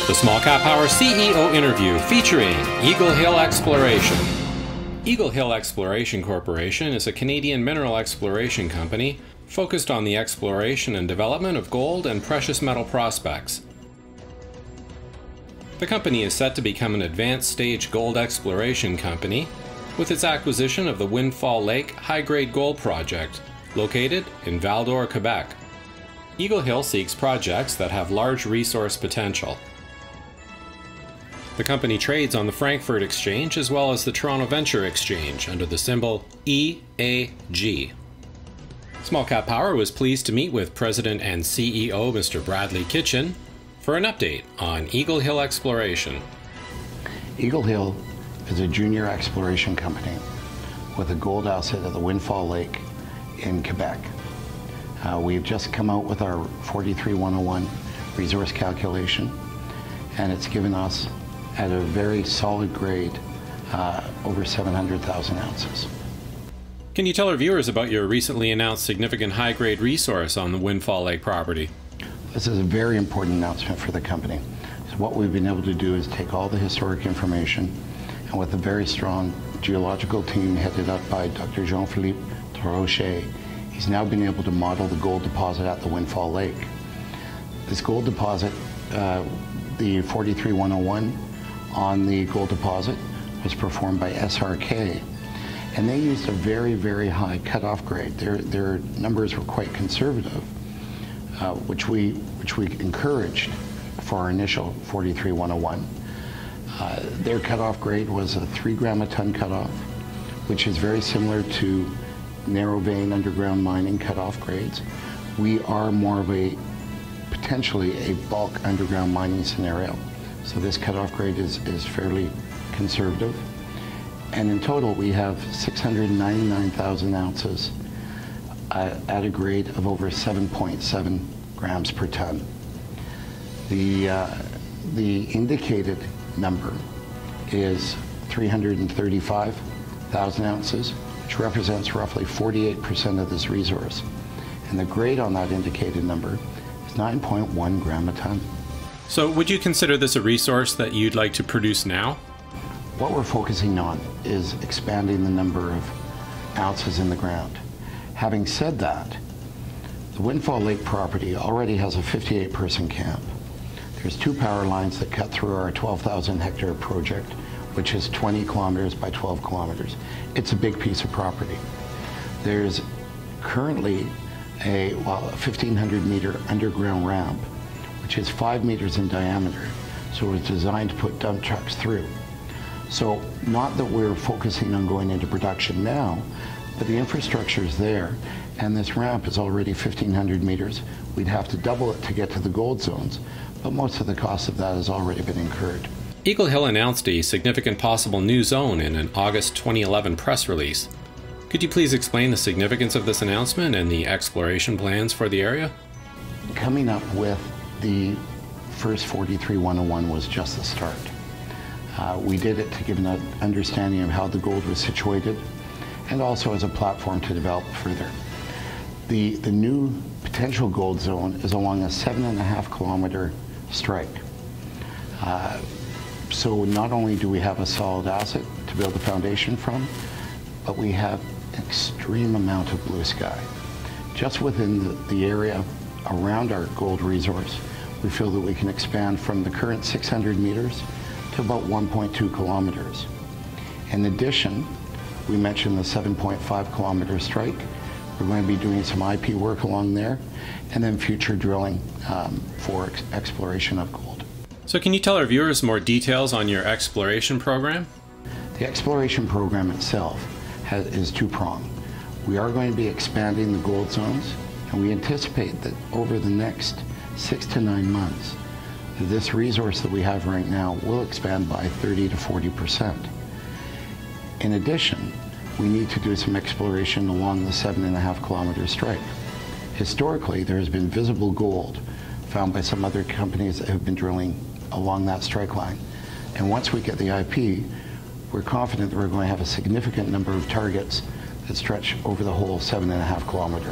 The SmallCapPower CEO interview featuring Eagle Hill Exploration. Eagle Hill Exploration Corporation is a Canadian mineral exploration company focused on the exploration and development of gold and precious metal prospects. The company is set to become an advanced stage gold exploration company with its acquisition of the Windfall Lake high-grade gold project, located in Val-d'Or, Quebec. Eagle Hill seeks projects that have large resource potential. The company trades on the Frankfurt Exchange as well as the Toronto Venture Exchange under the symbol EAG. SmallCapPower was pleased to meet with President and CEO Mr. Bradley Kitchen for an update on Eagle Hill Exploration. Eagle Hill is a junior exploration company with a gold asset at the Windfall Lake in Quebec. We've just come out with our 43-101 resource calculation, and it's given us at a very solid grade over 700,000 ounces. Can you tell our viewers about your recently announced significant high-grade resource on the Windfall Lake property? This is a very important announcement for the company. So what we've been able to do is take all the historic information, and with a very strong geological team headed up by Dr. Jean-Philippe Trochet, he's now been able to model the gold deposit at the Windfall Lake. This gold deposit, the 43-101 on the gold deposit, was performed by SRK, and they used a very, very high cutoff grade. Their numbers were quite conservative, which we encouraged for our initial 43-101. Their cutoff grade was a 3 gram a ton cutoff, which is very similar to narrow vein underground mining cutoff grades. We are more of a potentially a bulk underground mining scenario, so this cutoff grade is fairly conservative. And in total, we have 699,000 ounces at a grade of over 7.7 grams per ton. The indicated number is 335,000 ounces, which represents roughly 48% of this resource. And the grade on that indicated number is 9.1 gram a ton. So would you consider this a resource that you'd like to produce now? What we're focusing on is expanding the number of ounces in the ground. Having said that, the Windfall Lake property already has a 58-person camp. There's 2 power lines that cut through our 12,000 hectare project, which is 20 kilometers by 12 kilometers. It's a big piece of property. There's currently a 1,500 meter underground ramp, which is 5 meters in diameter, so it's designed to put dump trucks through. So not that we're focusing on going into production now, but the infrastructure is there, and this ramp is already 1,500 meters. We'd have to double it to get to the gold zones, but most of the cost of that has already been incurred. Eagle Hill announced a significant possible new zone in an August 2011 press release. Could you please explain the significance of this announcement and the exploration plans for the area? Coming up with the first 43-101 was just the start. We did it to give an understanding of how the gold was situated, and also as a platform to develop further. The new potential gold zone is along a 7.5 kilometer strike. So not only do we have a solid asset to build the foundation from, but we have an extreme amount of blue sky. Just within the area around our gold resource, we feel that we can expand from the current 600 meters to about 1.2 kilometers. In addition, we mentioned the 7.5 kilometer strike. We're going to be doing some IP work along there, and then future drilling for exploration of gold. So can you tell our viewers more details on your exploration program? The exploration program itself is two-pronged. We are going to be expanding the gold zones, and we anticipate that over the next 6 to 9 months, this resource that we have right now will expand by 30 to 40%. In addition, we need to do some exploration along the 7.5 kilometer strike. Historically, there has been visible gold found by some other companies that have been drilling along that strike line. And once we get the IP, we're confident that we're going to have a significant number of targets that stretch over the whole 7.5 kilometer.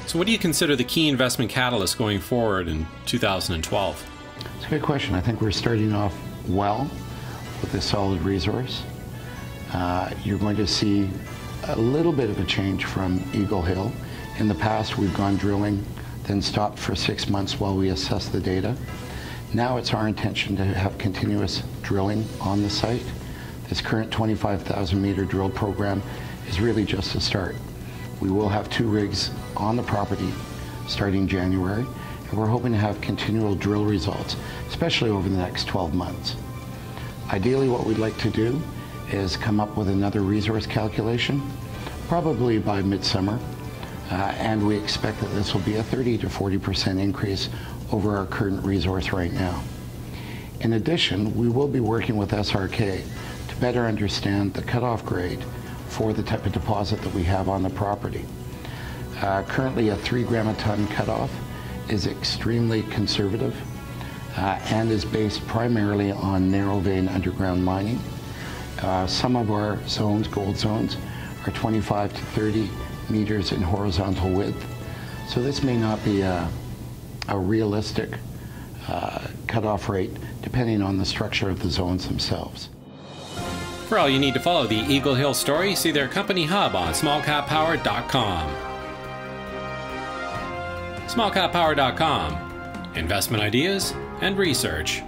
So what do you consider the key investment catalyst going forward in 2012? It's a good question. I think we're starting off well with a solid resource. You're going to see a little bit of a change from Eagle Hill. In the past, we've gone drilling, then stopped for 6 months while we assess the data. Now it's our intention to have continuous drilling on the site. This current 25,000 meter drill program is really just a start. We will have 2 rigs on the property starting January, and we're hoping to have continual drill results, especially over the next 12 months. Ideally, what we'd like to do is come up with another resource calculation, probably by midsummer, and we expect that this will be a 30 to 40% increase over our current resource right now. In addition, we will be working with SRK to better understand the cutoff grade for the type of deposit that we have on the property. Currently, a 3 gram a ton cutoff is extremely conservative and is based primarily on narrow vein underground mining. Some of our zones, gold zones, are 25 to 30 meters in horizontal width. So this may not be a realistic cutoff rate depending on the structure of the zones themselves. For all you need to follow the Eagle Hill story, see their company hub on SmallCapPower.com. SmallCapPower.com. Investment ideas and research.